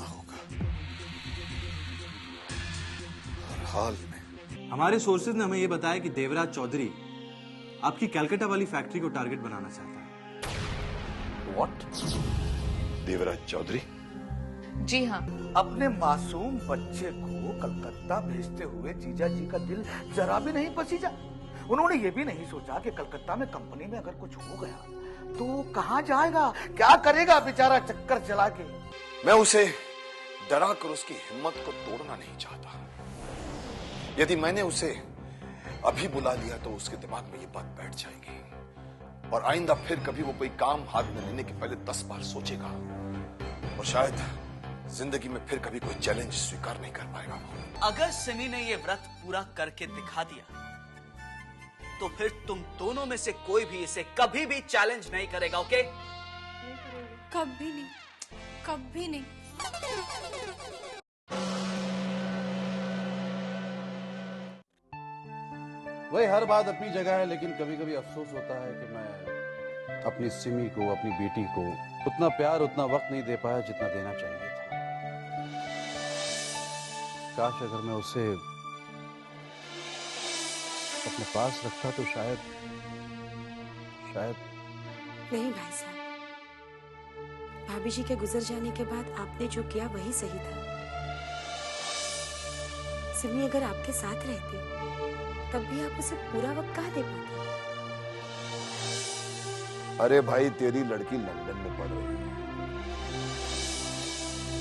करना होगा, हर हाल में। हमारे सोर्सेज ने हमें यह बताया कि देवराज चौधरी आपकी कलकत्ता वाली फैक्ट्री को टारगेट बनाना चाहता है। व्हाट? देवराज चौधरी? जी हाँ। अपने मासूम बच्चे को कलकत्ता भेजते हुए जीजा जी का दिल जरा भी नहीं पसीजा। उन्होंने ये भी नहीं सोचा कि कलकत्ता में कंपनी में अगर कुछ हो गया तो कहां जाएगा, क्या करेगा बेचारा चक्कर चला के। मैं उसे डरा कर उसकी हिम्मत को तोड़ना नहीं चाहता। यदि मैंने उसे अभी बुला लिया तो उसके दिमाग में ये बात बैठ जाएगी और आइंदा फिर कभी वो कोई काम हाथ में लेने के पहले 10 बार सोचेगा और शायद जिंदगी में फिर कभी कोई चैलेंज स्वीकार नहीं कर पाएगा। अगर सिमी ने ये व्रत पूरा करके दिखा दिया तो फिर तुम दोनों में से कोई भी इसे कभी भी चैलेंज नहीं करेगा। ओके? कभी नहीं, कभी नहीं। वही हर बात अपनी जगह है, लेकिन कभी कभी अफसोस होता है कि मैं अपनी सिमी को, अपनी बेटी को उतना प्यार, उतना वक्त नहीं दे पाया जितना देना चाहिए था। काश अगर मैं उसे अपने पास रखता तो शायद नहीं भाई साहब, भाभी जी के गुजर जाने के बाद आपने जो किया वही सही था। सिमी अगर आपके साथ रहती तब भी आप उसे पूरा वक्त कहाँ दे पाते? अरे भाई, तेरी लड़की लंदन में पढ़ रही है,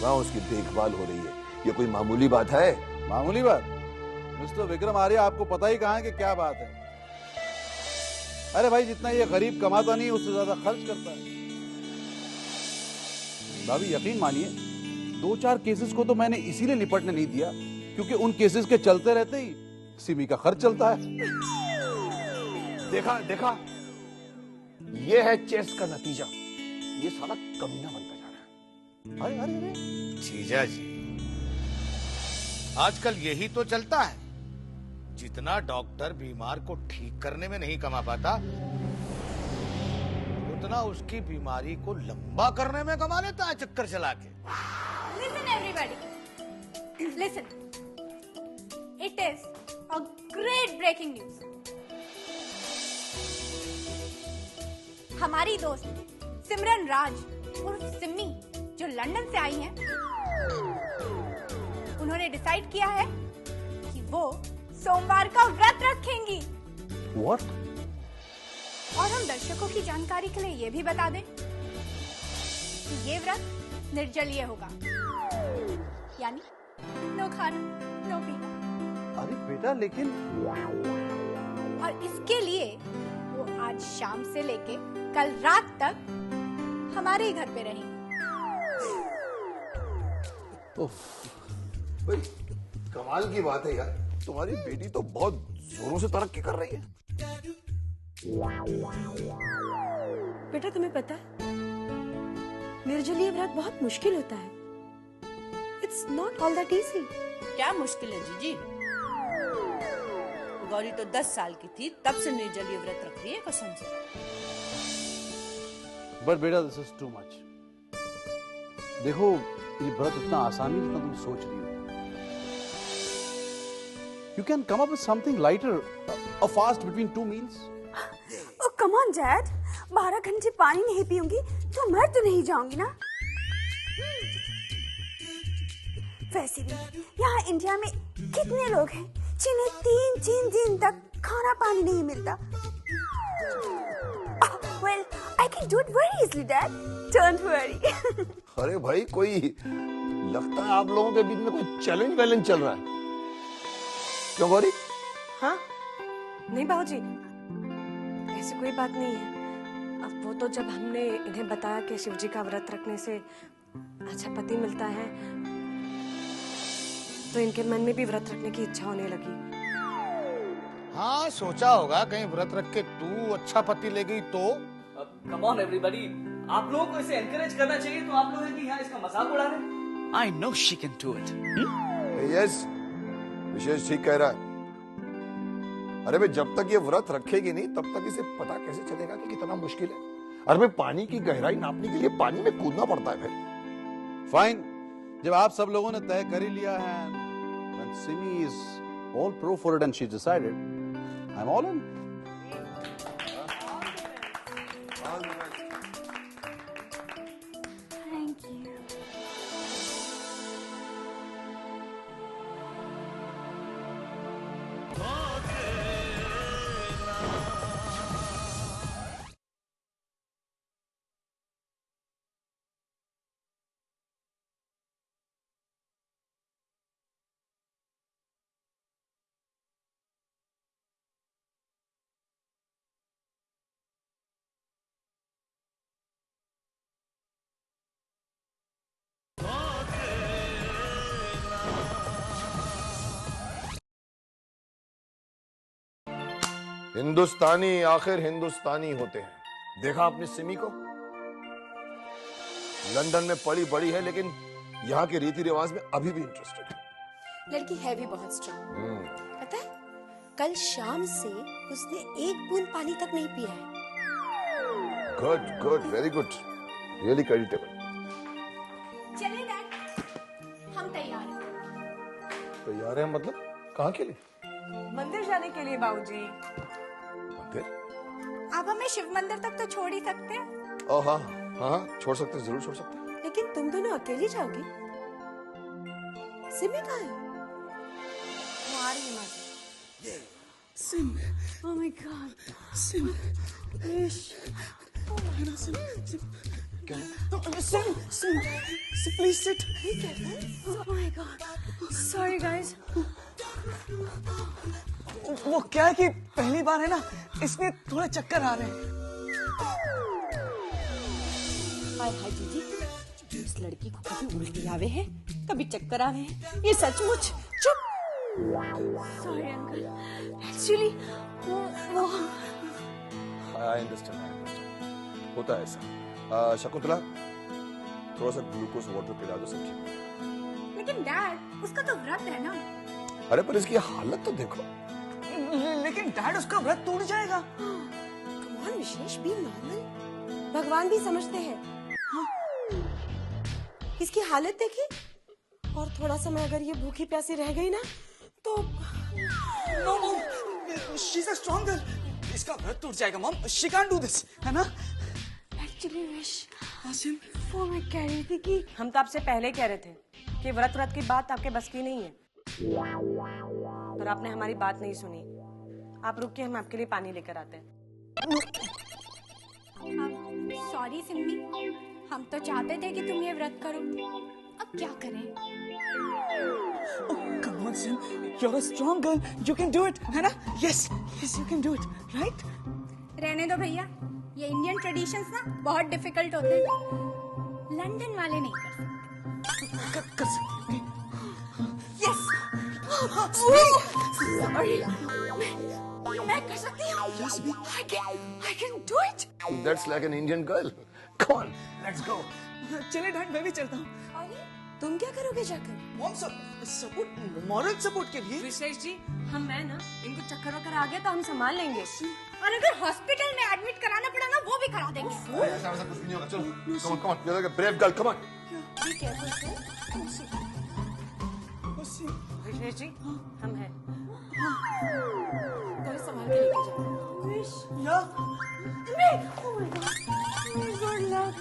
वहां उसकी देखभाल हो रही है, ये कोई मामूली बात है? मामूली बात? मिस्टर विक्रम आर्य, आपको पता ही कहाँ है कि क्या बात है। अरे भाई, जितना ये गरीब कमाता नहीं उससे ज्यादा खर्च करता है। भाभी यकीन मानिए, 2-4 केसेस को तो मैंने इसीलिए निपटने नहीं दिया क्योंकि उन केसेस के चलते रहते ही सिमी का खर्च चलता है। देखा देखा, ये है चेस का नतीजा। ये साला कमीना बनता जा रहा है। अरे अरे अरे, जीजा जी, आजकल यही तो चलता है। जितना डॉक्टर बीमार को ठीक करने में नहीं कमा पाता, उतना उसकी बीमारी को लंबा करने में कमा लेता है चक्कर चला के। Listen everybody, listen. It is a great breaking news. हमारी दोस्त सिमरन राज उर्फ सिम्मी जो लंदन से आई हैं, उन्होंने डिसाइड किया है कि वो सोमवार का व्रत रखेंगी। What? और हम दर्शकों की जानकारी के लिए ये भी बता दें कि ये व्रत निर्जलीय होगा, यानी नो खाना, नो पीना। अरे बेटा, लेकिन और इसके लिए वो आज शाम से लेके कल रात तक हमारे ही घर पे रहेंगे। भाई, कमाल की बात है यार, तुम्हारी बेटी तो बहुत जोरों से तरक्की कर रही है। बेटा तुम्हें पता है, निर्जलीय व्रत बहुत मुश्किल होता है। It's not all that easy. क्या मुश्किल है जीजी? गौरी तो 10 साल की थी तब से निर्जलीय व्रत रख रही है, कसम से। बट बेटा, दिस इज टू मच। देखो, ये व्रत इतना आसान नहीं जितना तुम सोच रही हो। You can come up with something lighter, a fast between 2 meals. Oh come on Dad, 12 घंटे पानी नहीं पीऊंगी तो मर तो नहीं जाऊंगी ना। वैसे भी यहाँ इंडिया में कितने लोग हैं जिन्हें 3 दिन तक खाना पानी नहीं मिलता। Well, I can do it very easily, Dad. Don't worry. अरे भाई, कोई लगता है आप लोगों के बीच में कोई चैलेंज वैलेंज चल रहा है। क्यों गौरी? हाँ? नहीं बाबूजी, ऐसी कोई बात नहीं है। अब वो तो जब हमने इन्हें बताया कि शिवजी का व्रत रखने से अच्छा पति मिलता है, तो इनके मन में भी व्रत रखने की इच्छा होने लगी। हाँ, सोचा होगा कहीं व्रत रख के तू अच्छा पति ले गई तो। कम ऑन एवरीबॉडी, आप लोगों को इसे एनकरेज करना चाहिए, तो आप लोग यहाँ इसका मजाक उड़ा रहे हैं। I know she can do it. Yes, Vishesh ठीक कह रहा है। अरे भाई, जब तक ये व्रत रखेगी नहीं तब तक इसे पता कैसे चलेगा कि कितना मुश्किल है। अरे भाई, पानी की गहराई नापने के लिए पानी में कूदना पड़ता है। फिर फाइन, जब आप सब लोगों ने तय कर ही लिया है, when Simi is all pro for it and she decided, I'm all in. Thank you. हिंदुस्तानी आखिर हिंदुस्तानी होते हैं। देखा आपने सिमी को? लंदन में पली बड़ी है लेकिन यहाँ के रीति रिवाज में अभी भी इंटरेस्टेड है। लड़की है भी बहुत स्ट्रांग। पता है, कल शाम से उसने एक बूंद पानी तक नहीं पिया है। Good good, very good, really creditable. चलिए डैड, हम तैयार हैं। तैयार है मतलब? कहाँ के लिए? मंदिर जाने के लिए बाबूजी। मंदिर? आप हमें शिव मंदिर तक तो छोड़ ही सकते हैं। ओ हाँ हाँ, छोड़ सकते हैं, जरूर छोड़ सकते हैं। लेकिन तुम दोनों अकेले जाओगी? सिमी कहाँ है? आ रही है माँ। SIM, oh my God, SIM, SIM, please sit. oh my God, sorry guys. वो क्या है कि पहली बार है ना, इसलिए थोड़े चक्कर आ रहे हैं। हाय हाय दीदी, इस लड़की को कभी उल्टी आवे है, कभी चक्कर आवे है, ये सचमुच। चुप। सॉरी अंकल, एक्चुअली वो आई अंडरस्टैंड, होता है ऐसा। शकुंतला, थोड़ा सा ग्लूकोज वाटर पिला दो, सब ठीक है। लेकिन डैड, उसका तो व्रत है ना। अरे पर इसकी हालत तो देखो। लेकिन डैड, उसका व्रत टूट जाएगा। Come on Vishesh, be normal. भगवान भी समझते हैं। इसकी हालत देखी, और थोड़ा समय अगर ये भूखी प्यासी रह गई ना तो। No mom, she is a strong girl. इसका व्रत टूट जाएगा mom, she can't do this, है ना? एक्चुअली विश आसिम, वो मैं कह रही थी कि हम तो आपसे पहले कह रहे थे कि व्रत की बात आपके बस की नहीं है, पर आपने हमारी बात नहीं सुनी। आप रुकिए, हम आपके लिए पानी लेकर आते हैं। सॉरी सिम्मी, हम तो चाहते थे कि तुम ये व्रत करो, अब क्या करें। Come on Sim, you are a strong girl, you can do it, है ना? Yes yes, you can do it, right? रहने दो भैया, ये इंडियन ट्रेडिशंस ना बहुत डिफिकल्ट होते हैं, लंदन वाले नहीं कर सकते। यस, मैं कर सकती हूँ। Yes B, I can do it. That's like an Indian girl. Come on, let's go. चले डैड, मैं भी चलता हूँ। तुम क्या करोगे जाकर? मॉम, सपोर्ट, मॉरल सपोर्ट के लिए। विशेष जी, हम है ना, इनको चक्कर वक्कर आ गया तो हम संभाल लेंगे। और अगर हॉस्पिटल में एडमिट कराना पड़ा ना, वो भी करा देंगे। ऐसा कुछ नहीं होगा, चलो। Come on, come on. You're like a brave girl. Come on. ठीक है, तो विशेष जी, हम हैं। थोड़ी संभाल के लेके जाओ। विश, या गुड लक।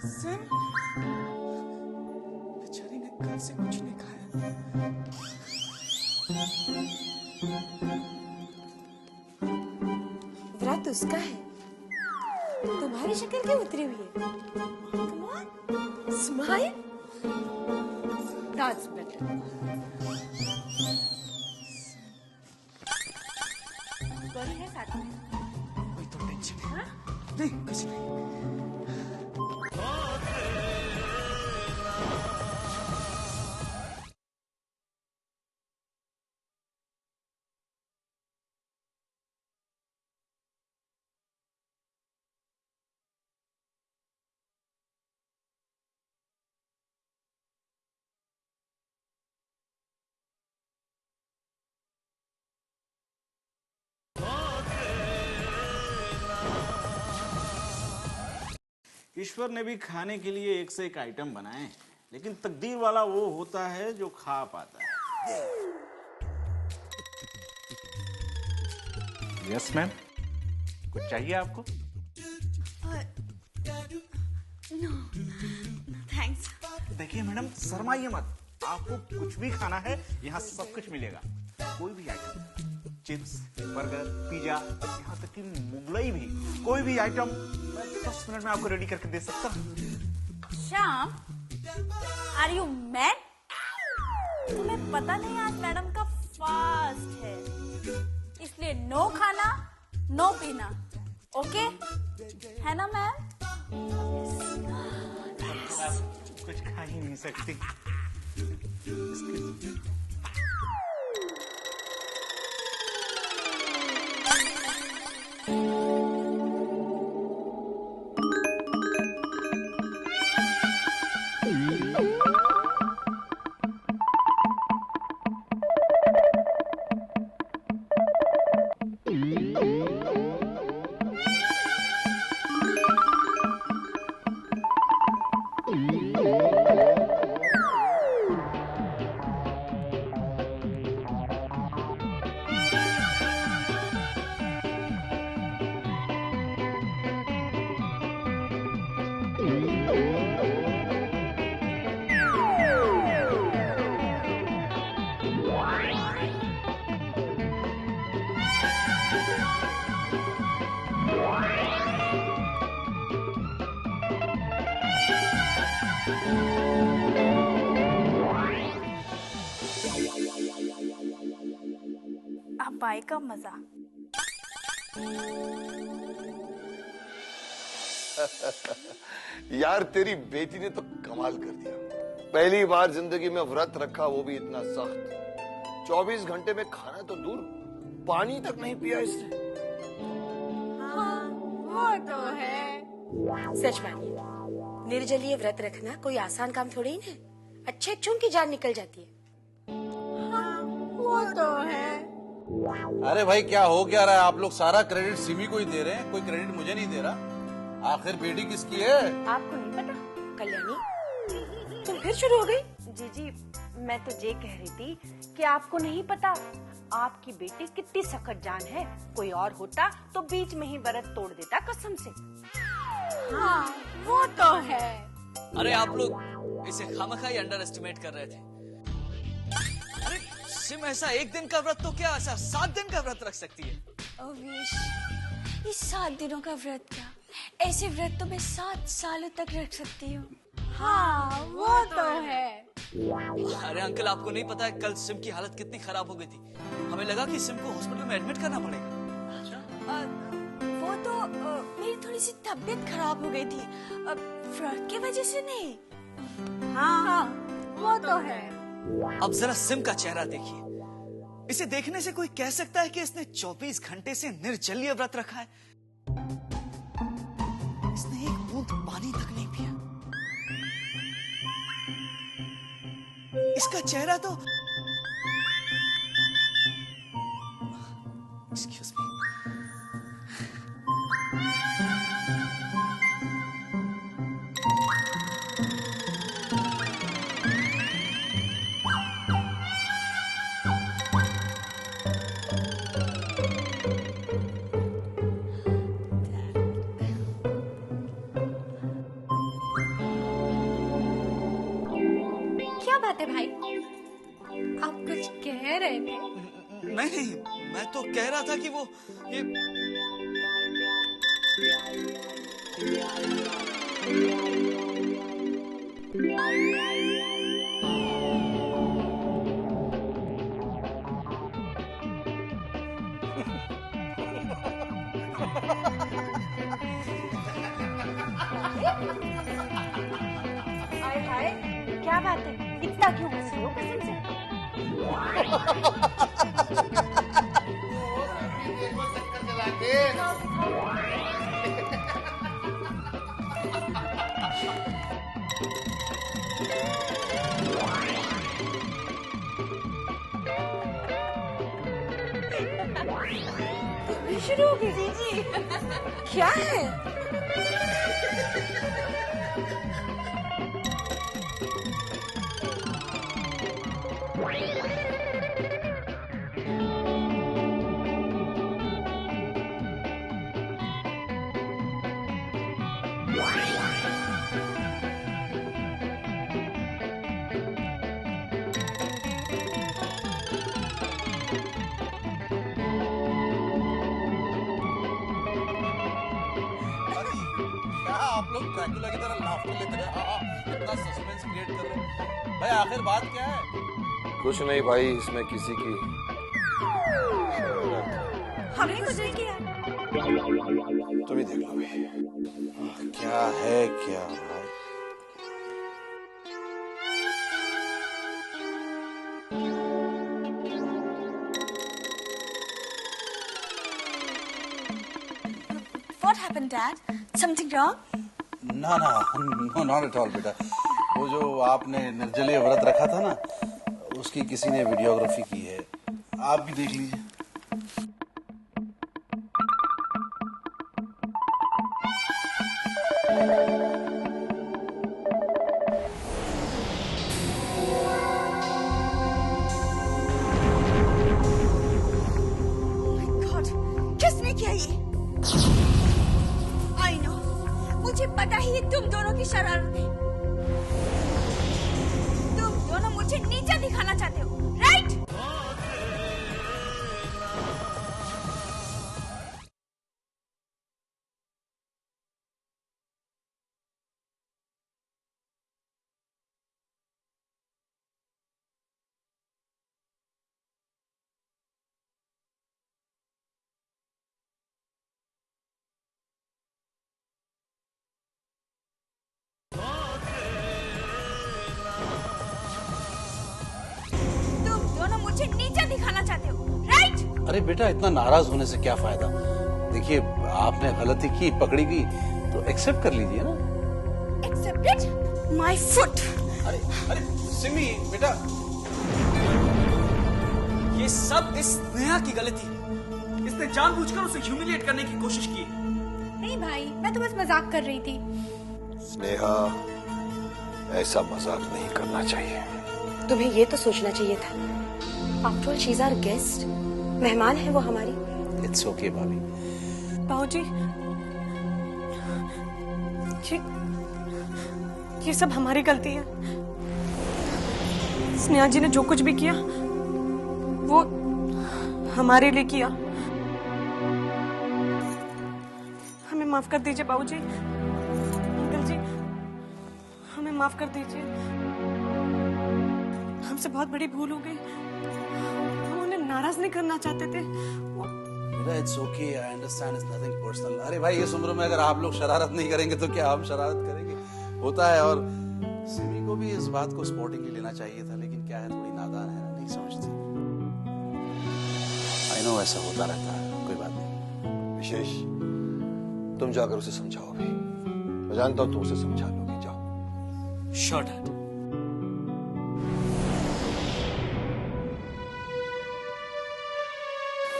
सिम, बेचारी ने कल से कुछ नहीं खाया। व्रत उसका है, तुम्हारी शक्ल क्यों उतरी हुई है? Come on, smile. That's better. Gauri है साथ में। कोई तो टेंशन है? नहीं, कुछ नहीं। ईश्वर ने भी खाने के लिए एक से एक आइटम बनाए हैं, लेकिन तकदीर वाला वो होता है जो खा पाता है। यस मैम, कुछ चाहिए आपको? No thanks. देखिए मैडम, शर्माइए मत, आपको कुछ भी खाना है यहाँ सब कुछ मिलेगा। कोई भी आइटम, चिप्स, बर्गर, पिज्जा, यहाँ तक कि मुगलई भी, कोई भी आइटम मैं 10 मिनट में आपको रेडी करके दे सकता हूँ। Shyam, are you mad? तुम्हें पता नहीं आज मैडम का फास्ट है, इसलिए नो खाना नो पीना, ओके? है ना मैम? कुछ खा ही नहीं सकती। पाई का मजा। यार तेरी बेटी ने तो कमाल कर दिया। पहली बार जिंदगी में व्रत रखा, वो भी इतना सख्त। 24 घंटे में खाना तो दूर, पानी तक नहीं पिया इसने। हाँ, वो तो है। सच मानिए, निर्जलीय व्रत रखना कोई आसान काम थोड़ी ही है। अच्छे अच्छों की जान निकल जाती है। हाँ, वो तो है। अरे भाई क्या हो क्या रहा है? आप लोग सारा क्रेडिट सिमी को ही दे रहे हैं, कोई क्रेडिट मुझे नहीं दे रहा। आखिर बेटी किसकी है? आपको नहीं पता? कल्याणी, तुम फिर शुरू हो गई? जी, मैं तो ये कह रही थी कि आपको नहीं पता आपकी बेटी कितनी सख्त जान है। कोई और होता तो बीच में ही व्रत तोड़ देता कसम से। हाँ, वो तो है। अरे आप लोग इसे खामखा ही अंडर एस्टिमेट कर रहे थे। अरे सिम ऐसा एक दिन का व्रत तो क्या, ऐसा 7 दिन का व्रत रख सकती है। अविश, इस 7 दिनों का व्रत क्या, ऐसे व्रत तो मैं 7 सालों तक रख सकती हूँ। हाँ, वो तो है। अरे अंकल, आपको नहीं पता है कल सिम की हालत कितनी खराब हो गई थी। हमें लगा कि सिम को हॉस्पिटल में एडमिट करना पड़ेगा। वो तो मेरी थोड़ी सी तबीयत खराब हो गई थी, व्रत की वजह से नहीं। हाँ, वो तो है। अब जरा सिम का चेहरा देखिए। इसे देखने से कोई कह सकता है कि इसने 24 घंटे से निर्जलीय व्रत रखा है? इसने एक बूंद पानी तक नहीं पिया। इसका चेहरा तो, एक्सक्यूज मी, भाई, आप कुछ कह रहे थे? नहीं, मैं तो कह रहा था कि वो ये हाय, क्या बात है? इतना क्यों हंस रहे हो कसम से? शुरू हो गई। जी क्या है? क्या आप लोग ड्रैकुला की तरह लाफ्टर लेते रहे? इतना सस्पेंस क्रिएट कर रहे हैं भाई, आखिर बात क्या है? कुछ नहीं भाई, इसमें किसी की हमने कुछ नहीं किया। तुम ही देख लो भाई। क्या है क्या भाई? What happened, Dad? Something wrong? ना ना, नो नॉट एट ऑल बेटा। वो जो आपने निर्जलीय व्रत रखा था ना, उसकी किसी ने वीडियोग्राफी की है, आप भी देख लीजिए। किसने किया ये? I know, मुझे पता ही है तुम दोनों की शरारत है। तुम दोनों मुझे नीचा दिखाना चाहते हो, राइट? मुझे नीचा दिखाना चाहते हो, राइट? अरे बेटा, इतना नाराज होने से क्या फायदा? देखिए, आपने गलती की, पकड़ी गई, तो एक्सेप्ट कर लीजिए ना। एक्सेप्टेड? My foot. अरे अरे सिमी बेटा, ये सब इस नेहा की गलती है। इसने जानबूझकर उसे ह्यूमिलिएट करने की कोशिश की। नहीं भाई, मैं तो बस मजाक कर रही थी। स्नेहा, ऐसा मजाक नहीं करना चाहिए। तुम्हें ये तो सोचना चाहिए था। After all, she's our guest. मेहमान है वो हमारी। It's okay भाभी। बाबूजी, ये सब हमारी गलती है। स्नेहा जी ने जो कुछ भी किया वो हमारे लिए किया। हमें माफ कर दीजिए बाबूजी, अंकल जी, हमें माफ कर दीजिए। हमसे बहुत बड़ी भूल हो गई। हम उन्हें नाराज नहीं करना चाहते थे। बेटा, it's okay, I understand, it's nothing personal। अरे भाई, इस उम्र में अगर आप लोग शरारत नहीं करेंगे तो क्या हम शरारत करेंगे? होता है। और सिमी को भी इस बात को स्पोर्टिंगली लेना चाहिए था, लेकिन क्या है, थोड़ी नादान है ना, नहीं समझती। आई नो, ऐसा होता रहता है, कोई बात नहीं। विशेष, तुम जाकर उसे समझाओ भी। मैं जानता हूं तुम उसे समझा लोगी, जाओ। Sure dad.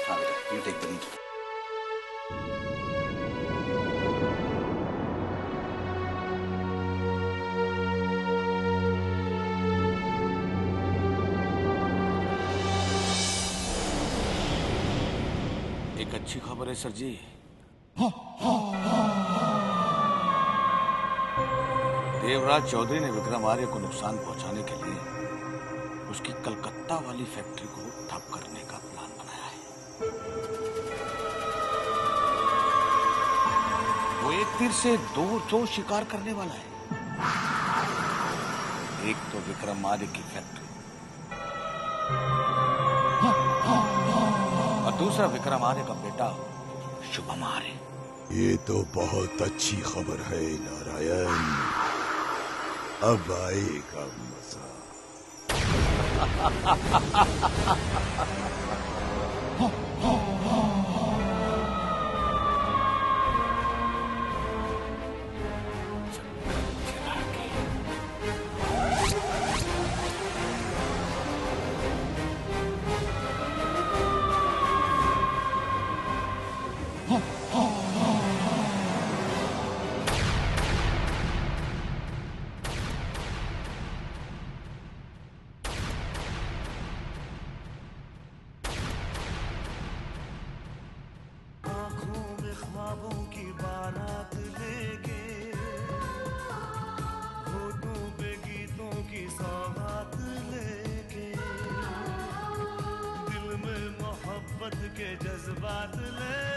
हाँ बेटा, you take the lead। एक अच्छी खबर है सर जी। देवराज चौधरी ने विक्रम आर्य को नुकसान पहुंचाने के लिए उसकी कलकत्ता वाली फैक्ट्री को ठप करने का प्लान बनाया है। वो एक तीर से दो चोर शिकार करने वाला है। एक तो विक्रम आर्य की फैक्ट्री और दूसरा विक्रम आर्य का बेटा शुभम आर्य। ये तो बहुत अच्छी खबर है नारायण, अब आएगा मजा। बारात लेके, होठों पे गीतों की सौगात लेके, दिल में मोहब्बत के जज्बात ले